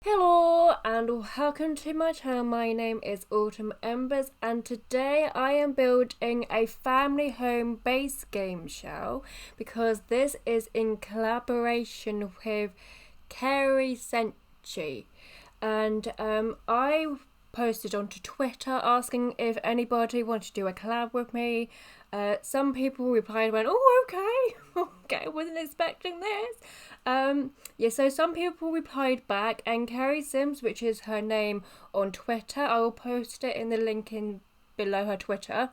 Hello and welcome to my channel. My name is Autumn Embers and today I am building a family home base game shell because this is in collaboration with karisenchi, and I posted onto Twitter asking if anybody wanted to do a collab with me. Some people replied and went, "Oh, okay, okay, I wasn't expecting this." So some people replied back, and Carrie Sims, which is her name on Twitter, I will post it in the link in below her Twitter.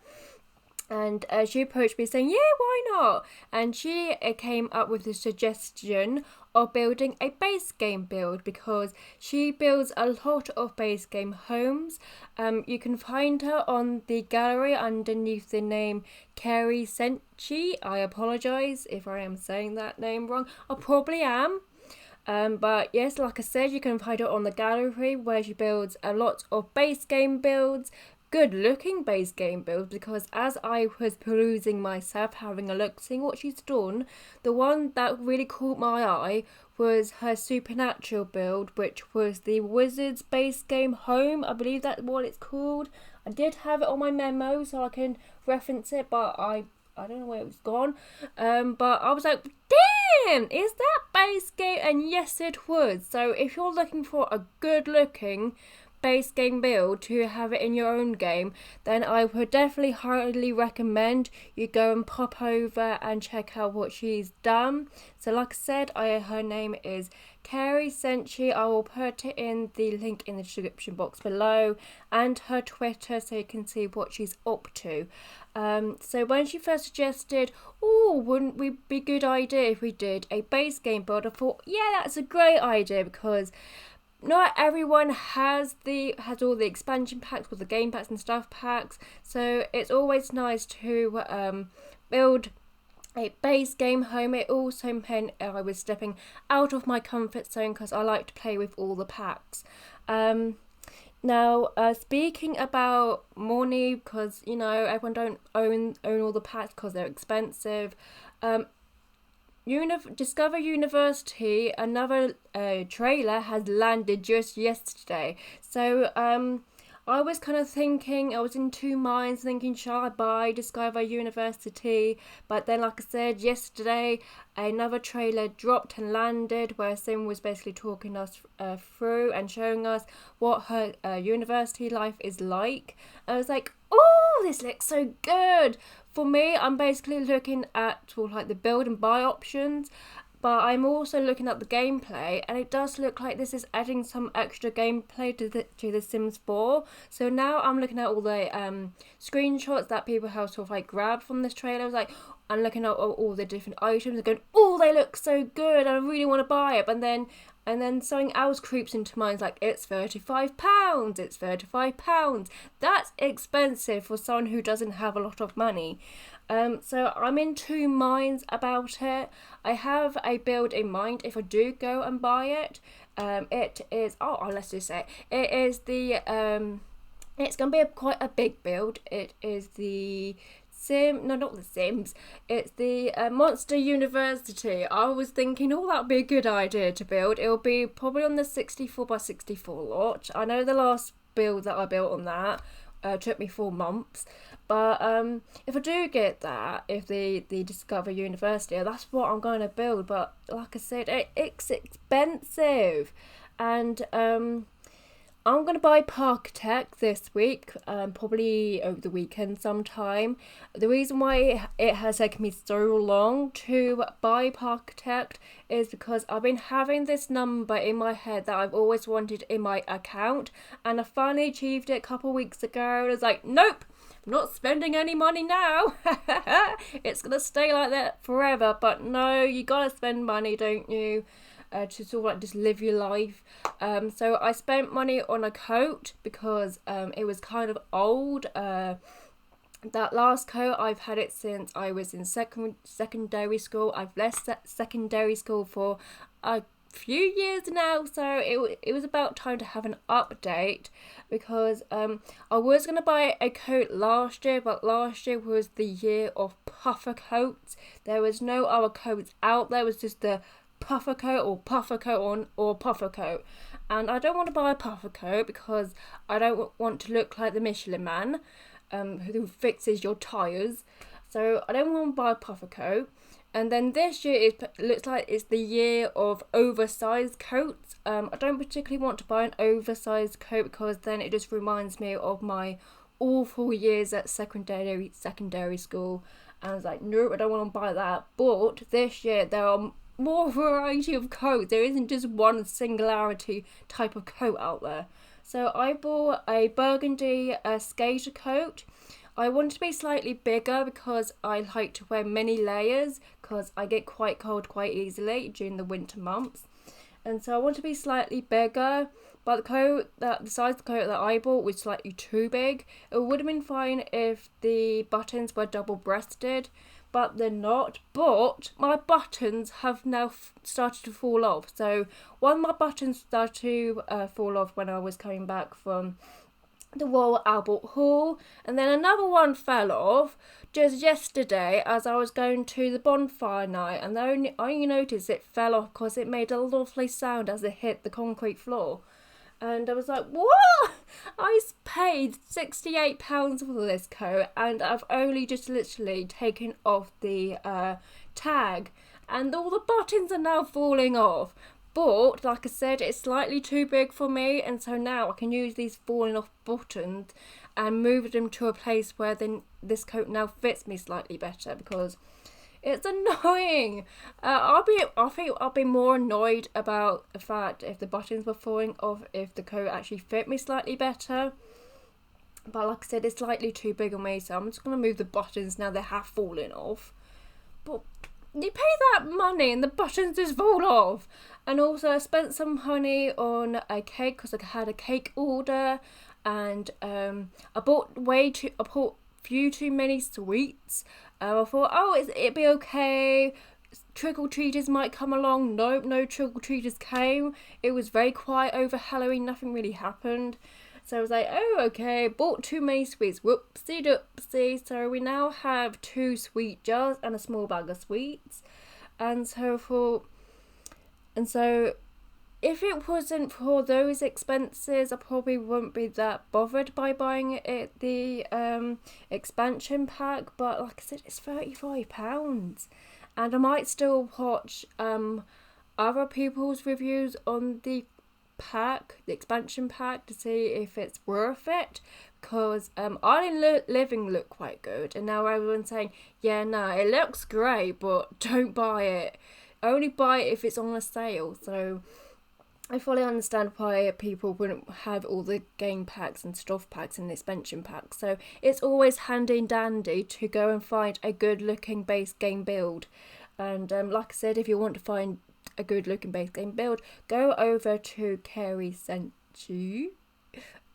And she approached me saying, "Yeah, why not?" And she came up with the suggestion of building a base game build because she builds a lot of base game homes. You can find her on the gallery underneath the name karisenchi. I apologise if I am saying that name wrong. I probably am. But yes, like I said, you can find her on the gallery where she builds a lot of base game builds, good looking base game builds, because as I was perusing myself, having a look, seeing what she's done, the one that really caught my eye was her supernatural build, which was the Wizards base game home. I believe that's what it's called. I did have it on my memo so I can reference it, but I don't know where it was gone. But I was like, damn, is that base game? And yes, it was. So if you're looking for a good looking base game build to have it in your own game, then I would definitely highly recommend you go and pop over and check out what she's done. So like I said, her name is karisenchi. I will put it in the link in the description box below and her Twitter so you can see what she's up to. So when she first suggested, "Oh, wouldn't we be a good idea if we did a base game build?" I thought, yeah, that's a great idea because not everyone has all the expansion packs or the game packs and stuff packs, so it's always nice to build a base game home. It also meant I was stepping out of my comfort zone because I like to play with all the packs. Now, speaking about money, because everyone don't own all the packs because they're expensive. Discover University, another trailer has landed just yesterday. So I was kind of thinking, I was in two minds thinking, shall I buy Discover University? But then, like I said, yesterday another trailer dropped and landed where Sim was basically talking us through and showing us what her university life is like. I was like, oh, this looks so good. For me, I'm basically looking at sort of like the build and buy options, but I'm also looking at the gameplay, and it does look like this is adding some extra gameplay to the Sims 4. So now I'm looking at all the screenshots that people have sort of like grabbed from this trailer. I was like, I'm looking at all the different items and going, oh, they look so good, I really want to buy it. And then something else creeps into mind, like, it's £35, it's £35. That's expensive for someone who doesn't have a lot of money. So I'm in two minds about it. I have a build in mind if I do go and buy it. It is, let's just say it is the, it's going to be quite a big build. It is the not the Sims, it's the Monster University. I was thinking, oh, that would be a good idea to build. It'll be probably on the 64x64 lot. I know the last build that I built on that took me 4 months, but if I do get that, if the Discover University, that's what I'm going to build. But like I said, it's expensive, and I'm going to buy Parkitect this week, probably over the weekend sometime. The reason why it has taken me so long to buy Parkitect is because I've been having this number in my head that I've always wanted in my account, and I finally achieved it a couple of weeks ago, and I was like, nope, I'm not spending any money now. It's going to stay like that forever. But no, you got to spend money, don't you? To sort of like just live your life. So I spent money on a coat because it was kind of old. That last coat, I've had it since I was in secondary school. I've left secondary school for a few years now, so it was about time to have an update because I was going to buy a coat last year, but last year was the year of puffer coats. There was no other coats out there. It was just the puffer coat or puffer coat or puffer coat. And I don't want to buy a puffer coat because I don't want to look like the Michelin Man who fixes your tyres. So I don't want to buy a puffer coat. And then this year it looks like it's the year of oversized coats. I don't particularly want to buy an oversized coat because then it just reminds me of my awful years at secondary school. And I was like, nope, I don't want to buy that. But this year there are more variety of coats. There isn't just one singularity type of coat out there. So I bought a burgundy skater coat. I want it to be slightly bigger because I like to wear many layers because I get quite cold quite easily during the winter months. And so I want to be slightly bigger, but the size of the coat that I bought was slightly too big. It would have been fine if the buttons were double-breasted, but they're not. But my buttons have now started to fall off. So one of my buttons started to fall off when I was coming back from the Royal Albert Hall, and then another one fell off just yesterday as I was going to the bonfire night, and I only noticed it fell off because it made a lovely sound as it hit the concrete floor. And I was like, what? I paid £68 for this coat and I've only just literally taken off the tag, and all the buttons are now falling off. But, like I said, it's slightly too big for me, and so now I can use these falling off buttons and move them to a place where then this coat now fits me slightly better because it's annoying. I think I'll be more annoyed about the fact if the buttons were falling off, if the coat actually fit me slightly better. But like I said, it's slightly too big on me, so I'm just going to move the buttons now they have fallen off. But you pay that money and the buttons just fall off. And also I spent some money on a cake because I had a cake order, and I bought few too many sweets. I thought, it'd be okay. Trick-or-treaters might come along. Nope, no trick-or-treaters came. It was very quiet over Halloween. Nothing really happened. So I was like, oh, okay, bought too many sweets. Whoopsie doopsie. So we now have 2 sweet jars and a small bag of sweets. And so if it wasn't for those expenses, I probably wouldn't be that bothered by buying it the expansion pack. But like I said, it's £35. And I might still watch other people's reviews on the expansion pack, to see if it's worth it, because Island Living looked quite good, and now everyone's saying, yeah, no, it looks great, but don't buy it. Only buy it if it's on a sale. So I fully understand why people wouldn't have all the game packs and stuff packs and expansion packs. So it's always handy and dandy to go and find a good looking base game build. And like I said, if you want to find a good looking base game build, go over to karisenchi.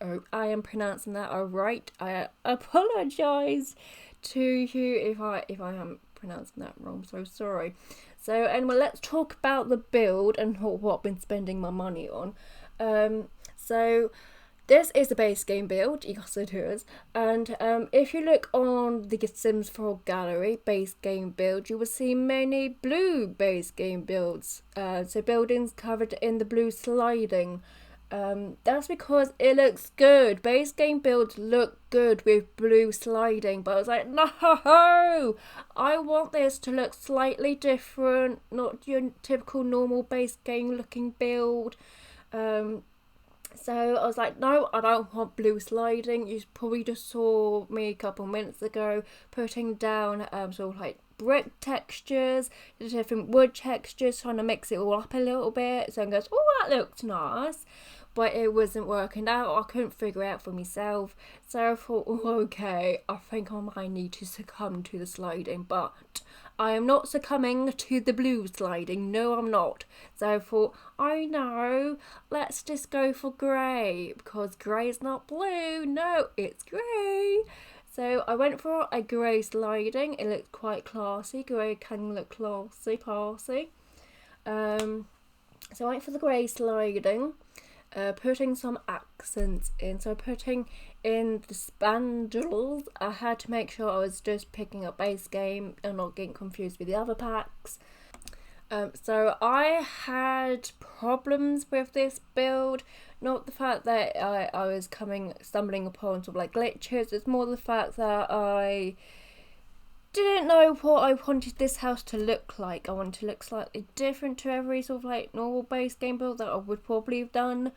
Oh, I am pronouncing that alright. I apologise to you if I am pronouncing that wrong, so sorry. So anyway, let's talk about the build and what I've been spending my money on. So this is a base game build, yes it is, and if you look on the Sims 4 gallery base game build, you will see many blue base game builds, so buildings covered in the blue sliding. That's because it looks good. Base game builds look good with blue sliding, but I was like, no, I want this to look slightly different, not your typical normal base game looking build. So I was like, no, I don't want blue sliding. You probably just saw me a couple minutes ago putting down sort of like brick textures, different wood textures, trying to mix it all up a little bit. So I goes, oh, that looks nice. But it wasn't working out. I couldn't figure it out for myself. So I thought, oh, okay, I think I might need to succumb to the sliding. But I am not succumbing to the blue sliding. No, I'm not. So I thought, I know, let's just go for grey. Because grey is not blue. No, it's grey. So I went for a grey sliding. It looked quite classy. Grey can look classy. So I went for the grey sliding. Putting some accents in. So putting in the spandrels, I had to make sure I was just picking up base game and not getting confused with the other packs. So I had problems with this build. Not the fact that I was stumbling upon sort of like glitches. It's more the fact that I didn't know what I wanted this house to look like. I wanted to look slightly different to every sort of like normal base game build that I would probably have done.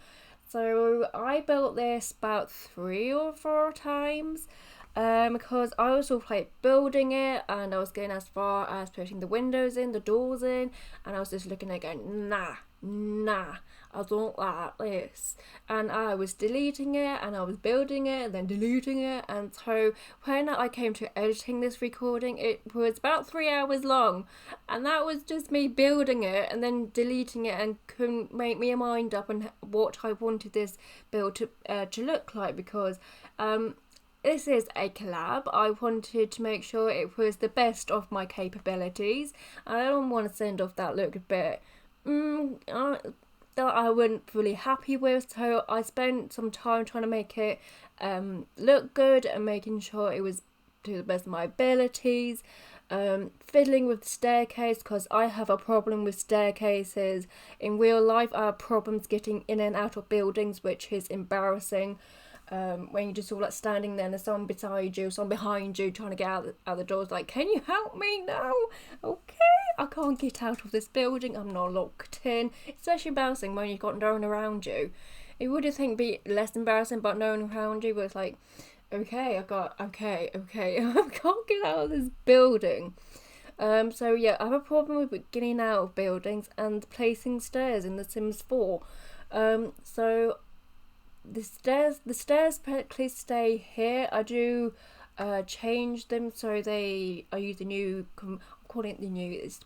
So I built this about 3 or 4 times. Because I was sort of like building it, and I was going as far as putting the windows in, the doors in, and I was just looking at it going, nah, I don't like this. And I was deleting it, and I was building it, and then deleting it, and so when I came to editing this recording, it was about 3 hours long, and that was just me building it and then deleting it, and couldn't make me a mind up on what I wanted this build to look like, because this is a collab. I wanted to make sure it was the best of my capabilities. I don't want to send off that look a bit that I wasn't really happy with, so I spent some time trying to make it look good and making sure it was to the best of my abilities. Fiddling with the staircase, because I have a problem with staircases. In real life, I have problems getting in and out of buildings, which is embarrassing. When you're just all like standing there and there's someone beside you, someone behind you trying to get out the doors, like, can you help me? No, okay, I can't get out of this building, I'm not locked in. It's especially embarrassing when you've got no one around you. It would have think be less embarrassing, but no one around you, but it's like, okay, okay, I can't get out of this building. So yeah, I have a problem with getting out of buildings and placing stairs in The Sims 4. So the stairs practically stay here. I do change them so I use the new, I'm calling it the new, it's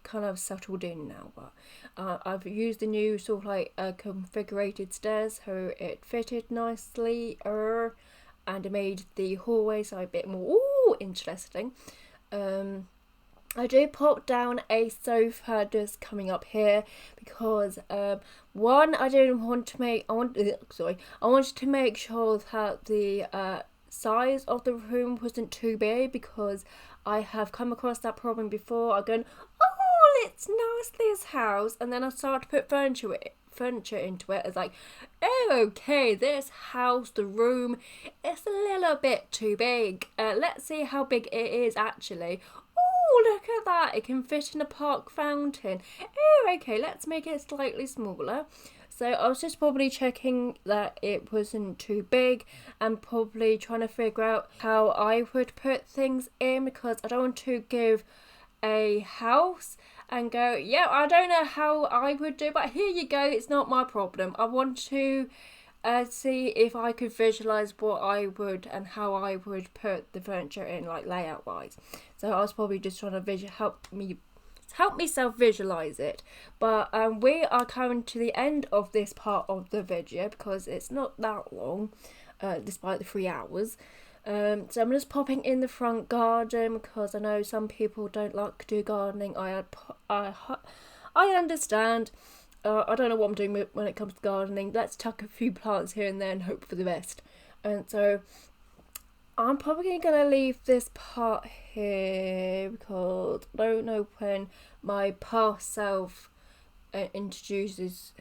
kind of settled in now, but I've used the new sort of like configured stairs, so it fitted nicely and it made the hallway so a bit more interesting. I do pop down a sofa just coming up here because one, I wanted to make sure that the size of the room wasn't too big, because I have come across that problem before. I'm going, oh, it's nice this house, and then I start to put furniture into it. It's like, oh, okay, this house, the room, it's a little bit too big. Let's see how big it is actually. Oh, look at that, it can fit in a park fountain. Oh, okay, let's make it slightly smaller. So I was just probably checking that it wasn't too big and probably trying to figure out how I would put things in, because I don't want to give a house and go, yeah, I don't know how I would do, but here you go, it's not my problem. I want to see if I could visualize what I would and how I would put the furniture in, like layout wise. So I was probably just trying to help myself visualize it. But we are coming to the end of this part of the video because it's not that long, despite the 3 hours. So I'm just popping in the front garden because I know some people don't like to do gardening. I understand. I don't know what I'm doing when it comes to gardening. Let's tuck a few plants here and there and hope for the best. And so I'm probably going to leave this part here because I don't know when my past self introduces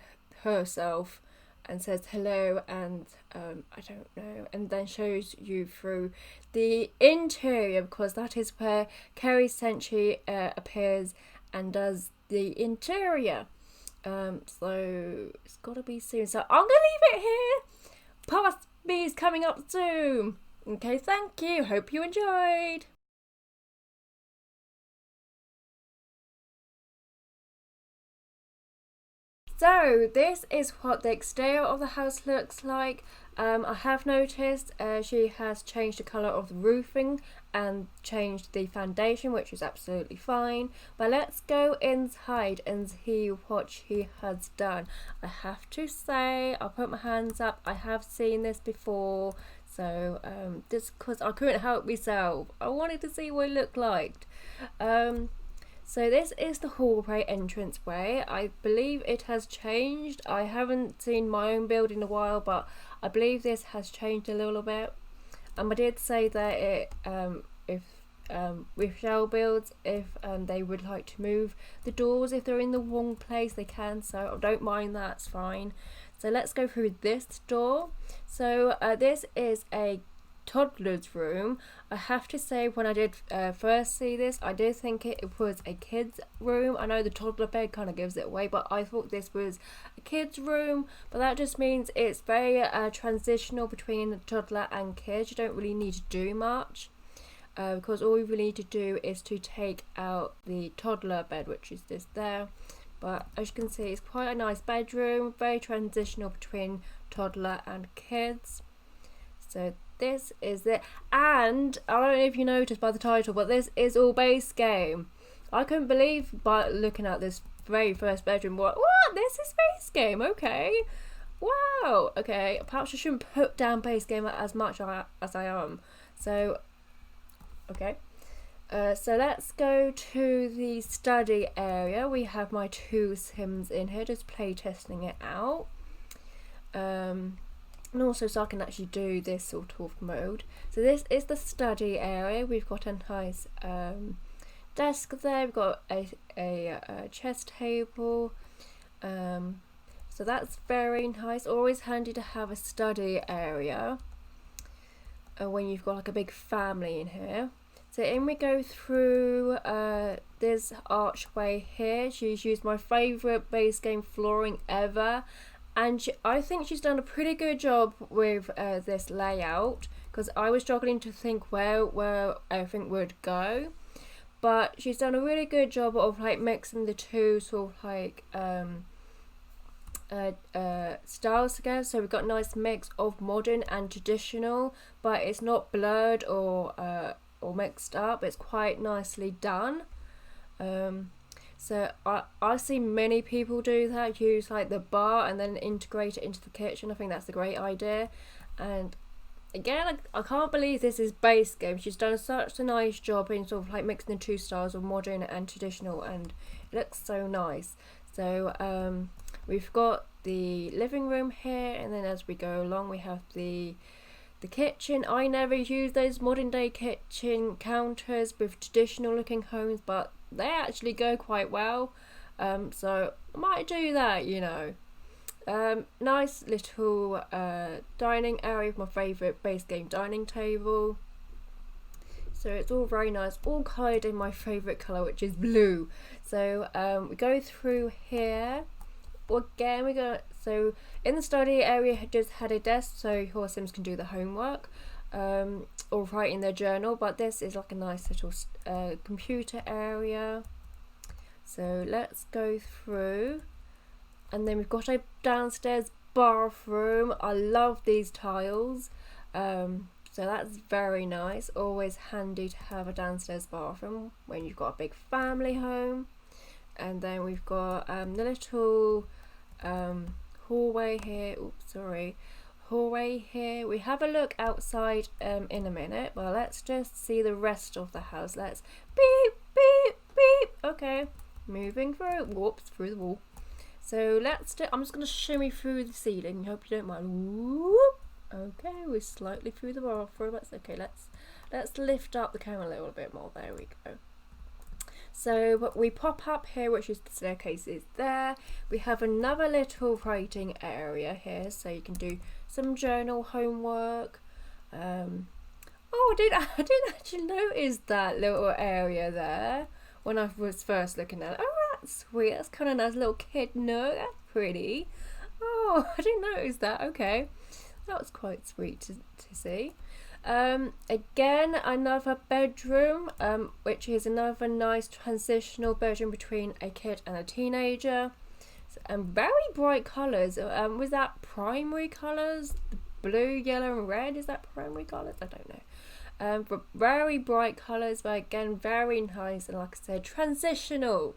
herself and says hello, and I don't know, and then shows you through the interior, because that is where karisenchi appears and does the interior. So it's gotta be soon. So I'm gonna leave it here. Past me is coming up soon. Okay, thank you. Hope you enjoyed. So this is what the exterior of the house looks like. I have noticed she has changed the colour of the roofing and changed the foundation, which is absolutely fine. But let's go inside and see what she has done. I have to say, I'll put my hands up, I have seen this before. So just because I couldn't help myself, I wanted to see what it looked like. So this is the hallway entranceway. I believe it has changed. I haven't seen my own build in a while, but I believe this has changed a little bit. I did say that it, if with shell builds. If they would like to move the doors, if they're in the wrong place, they can, so I don't mind that, it's fine. So let's go through this door. So this is a toddler's room. I have to say, when I did first see this, I did think it was a kid's room. I know the toddler bed kind of gives it away, but I thought this was a kid's room. But that just means it's very transitional between toddler and kids. You don't really need to do much, because all you really need to do is to take out the toddler bed, which is this there. But as you can see, it's quite a nice bedroom, very transitional between toddler and kids. So this is it, and I don't know if you noticed by the title, but this is all base game. I couldn't believe by looking at this very first bedroom, what this is base game, okay, wow, okay, perhaps I shouldn't put down base game as much as I am. So okay, so let's go to the study area. We have my 2 Sims in here just play testing it out, and also so I can actually do this sort of mode. So this is the study area. We've got a nice desk there. We've got a chess table. So that's very nice. Always handy to have a study area when you've got like a big family in here. So in we go through this archway here. She's used my favourite base game flooring ever. And I think she's done a pretty good job with this layout, because I was struggling to think where everything would go. But she's done a really good job of like mixing the two sort of like styles together. So we've got a nice mix of modern and traditional, but it's not blurred or mixed up. It's quite nicely done. So I see many people do that, use like the bar and then integrate it into the kitchen. I think that's a great idea. And again, I can't believe this is base game. She's done such a nice job in sort of like mixing the 2 styles of modern and traditional, and it looks so nice. So we've got the living room here, and then as we go along we have the kitchen. I never use those modern day kitchen counters with traditional looking homes, but they actually go quite well, so I might do that, you know. Nice little dining area with my favourite base game dining table. So it's all very nice, all coloured in my favourite colour, which is blue. So we go through here. Again, so in the study area just had a desk so your Sims can do the homework or write in their journal, but this is like a nice little computer area. So let's go through, and then we've got a downstairs bathroom. I love these tiles, so that's very nice. Always handy to have a downstairs bathroom when you've got a big family home. And then we've got the little hallway here. Hallway here. We have a look outside in a minute, but let's just see the rest of the house. Let's beep beep beep. Okay, moving through. Whoops, through the wall. So I'm just gonna shimmy through the ceiling. Hope you don't mind. Whoop. Okay, we're slightly through the bathroom. That's okay. Let's lift up the camera a little bit more. There we go. So but we pop up here, which is the staircase is there. We have another little writing area here, so you can do some journal homework. Oh, I didn't actually notice that little area there when I was first looking at it. Oh, that's sweet. That's kind of nice, little kid note. That's pretty. Oh, I didn't notice that. Okay, that was quite sweet to see. Again, another bedroom, which is another nice transitional bedroom between a kid and a teenager. And very bright colours. Was that primary colours? Blue, yellow and red, is that primary colours? I don't know. But very bright colours, but again very nice, and like I said, transitional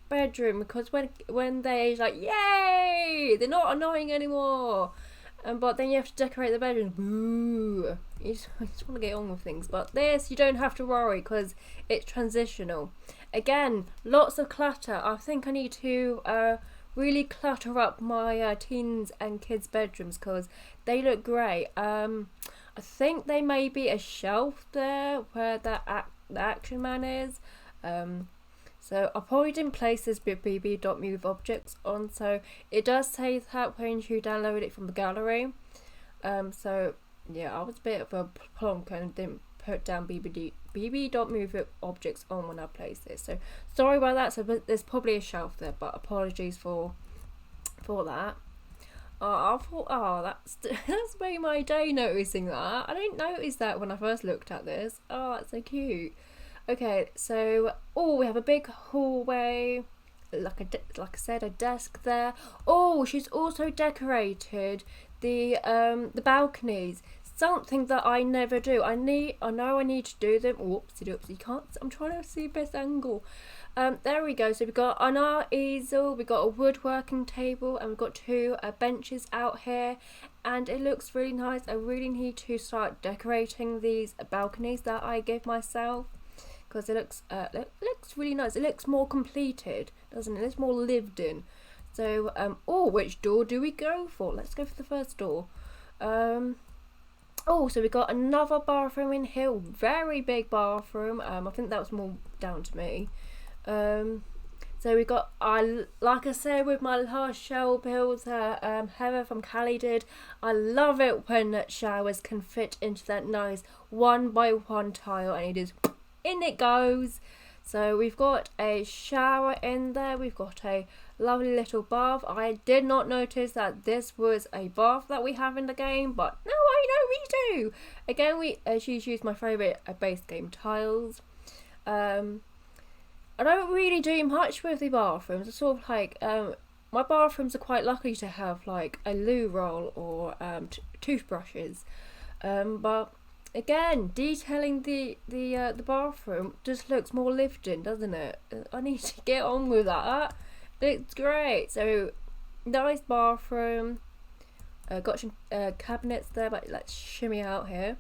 bedroom, because when they like, yay, they're not annoying anymore. But then you have to decorate the bedroom. Boo! You just want to get on with things. But this, you don't have to worry because it's transitional. Again, lots of clutter. I think I need to really clutter up my teens and kids' bedrooms because they look great. I think there may be a shelf there where that the Action Man is. So I probably didn't place this bb.move objects on, so it does say that when you download it from the gallery. So yeah, I was a bit of a plonk and didn't put down bb.move objects on when I placed this. So sorry about that. So there's probably a shelf there, but apologies for that. I thought, oh, that's made my day noticing that. I didn't notice that when I first looked at this. Oh, that's so cute. Okay, so we have a big hallway, like I said, a desk there. Oh, she's also decorated the balconies. Something that I never do. I know I need to do them. Oopsie, can't. I'm trying to see best angle. There we go. So we've got on our easel, we've got a woodworking table, and we've got two benches out here, and it looks really nice. I really need to start decorating these balconies that I gave myself, because it looks really nice. It looks more completed, doesn't it? It looks more lived in. So which door do we go for? Let's go for the first door. So we got another bathroom in here, very big bathroom. I think that was more down to me. So we got, like I said with my last shower builds, Heather from Collab did. I love it when showers can fit into that nice 1x1 tile, and it is, in it goes. So we've got a shower in there. We've got a lovely little bath. I did not notice that this was a bath that we have in the game, but now I know we do. Again, she's used my favourite base game tiles. I don't really do much with the bathrooms. It's sort of like, my bathrooms are quite lucky to have like a loo roll or toothbrushes. But again, detailing the bathroom just looks more lived in, doesn't it? I need to get on with that. It's great. So nice bathroom. Got some cabinets there, but let's shimmy out here.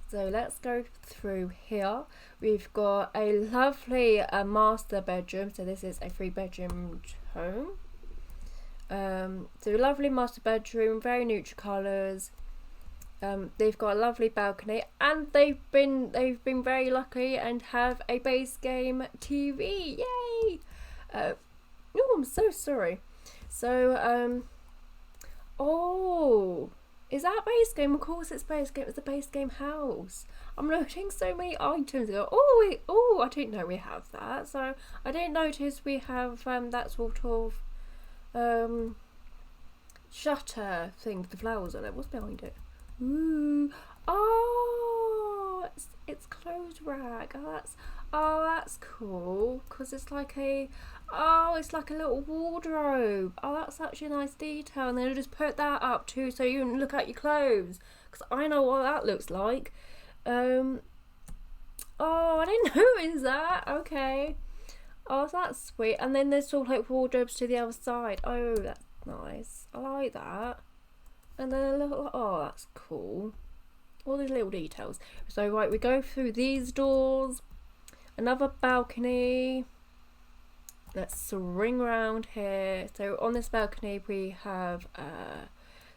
So let's go through here. We've got a lovely master bedroom. So this is a 3-bedroom home. So a lovely master bedroom, very neutral colours. They've got a lovely balcony, and they've been very lucky and have a base game TV. Yay! I'm so sorry. So is that base game? Of course it's base game. It's the base game house. I'm noticing so many items. I didn't know we have that. So I didn't notice we have that sort of shutter thing with the flowers on it. What's behind it? Ooh. It's clothes rack. That's cool, because it's like a little wardrobe. That's such a nice detail. And then I just put that up too, so you can look at your clothes, because I know what that looks like. I didn't notice that. Okay. That's sweet. And then there's sort of like wardrobes to the other side. Oh, that's nice. I like that. And then a little, that's cool. All these little details. So right, we go through these doors. Another balcony. Let's swing around here. So on this balcony we have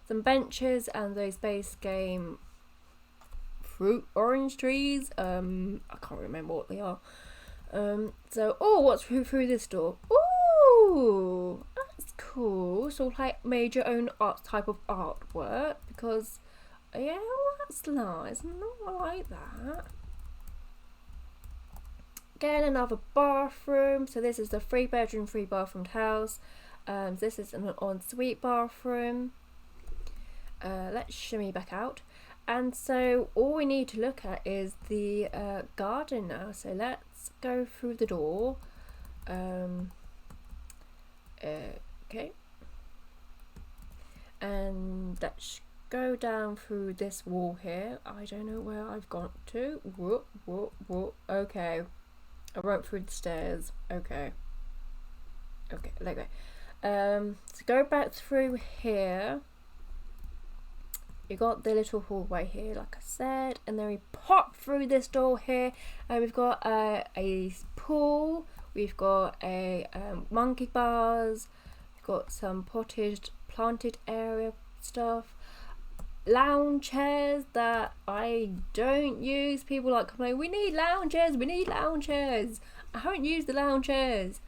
some benches and those base game fruit orange trees. I can't remember what they are. What's through this door? Ooh, that's cool. Sort of like made your own type of artwork, because that's nice. I like that. Again, another bathroom. So this is the 3-bedroom, 3-bathroom house. This is an ensuite bathroom. Let's shimmy back out. And so all we need to look at is the garden now. So let's go through the door. Okay. And let's go down through this wall here. I don't know where I've gone to. Whoop. Okay. I went through the stairs. Okay, there we go. So go back through here. You got the little hallway here, like I said, and then we pop through this door here, and we've got a pool. We've got a monkey bars. We've got some planted area stuff. lounge chairs that I don't use. People like complain, we need lounge chairs, we need lounge chairs. I haven't used the lounge chairs.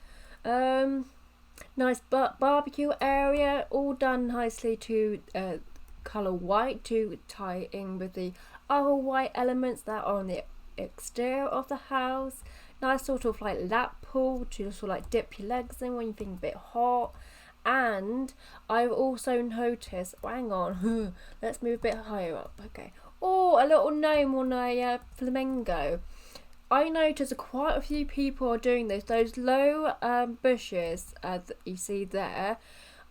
Nice barbecue area, all done nicely to colour white to tie in with the other white elements that are on the exterior of the house. Nice sort of like lap pool to sort of like dip your legs in when you're feeling a bit hot. And I've also noticed, hang on, let's move a bit higher up. Okay. Oh, a little gnome on a flamingo. I noticed quite a few people are doing this. Those low bushes that you see there,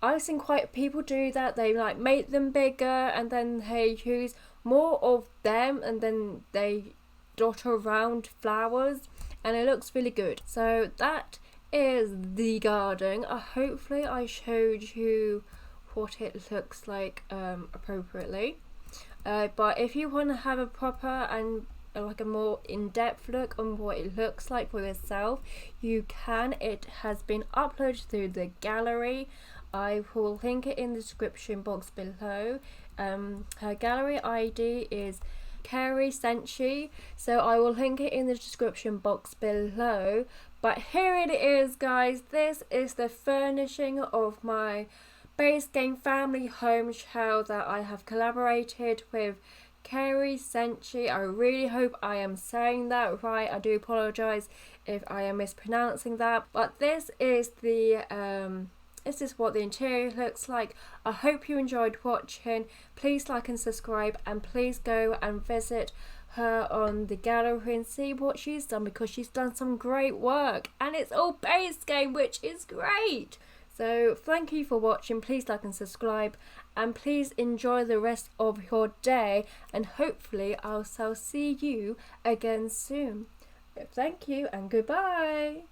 I've seen quite people do that. They like make them bigger and then they use more of them and then they dot around flowers and it looks really good. So that is the garden. Hopefully I showed you what it looks like appropriately. But if you want to have a proper and like a more in-depth look on what it looks like for yourself, you can. It has been uploaded through the gallery. I will link it in the description box below. Her gallery ID is karisenchi, so I will link it in the description box below. But here it is, guys. This is the furnishing of my base game family home shell that I have collaborated with karisenchi. I really hope I am saying that right. I do apologise if I am mispronouncing that. But this is what the interior looks like. I hope you enjoyed watching. Please like and subscribe, and please go and visit her on the gallery and see what she's done, because she's done some great work and it's all base game, which is great. So thank you for watching. Please like and subscribe, and please enjoy the rest of your day, and hopefully I'll see you again soon. Thank you and goodbye.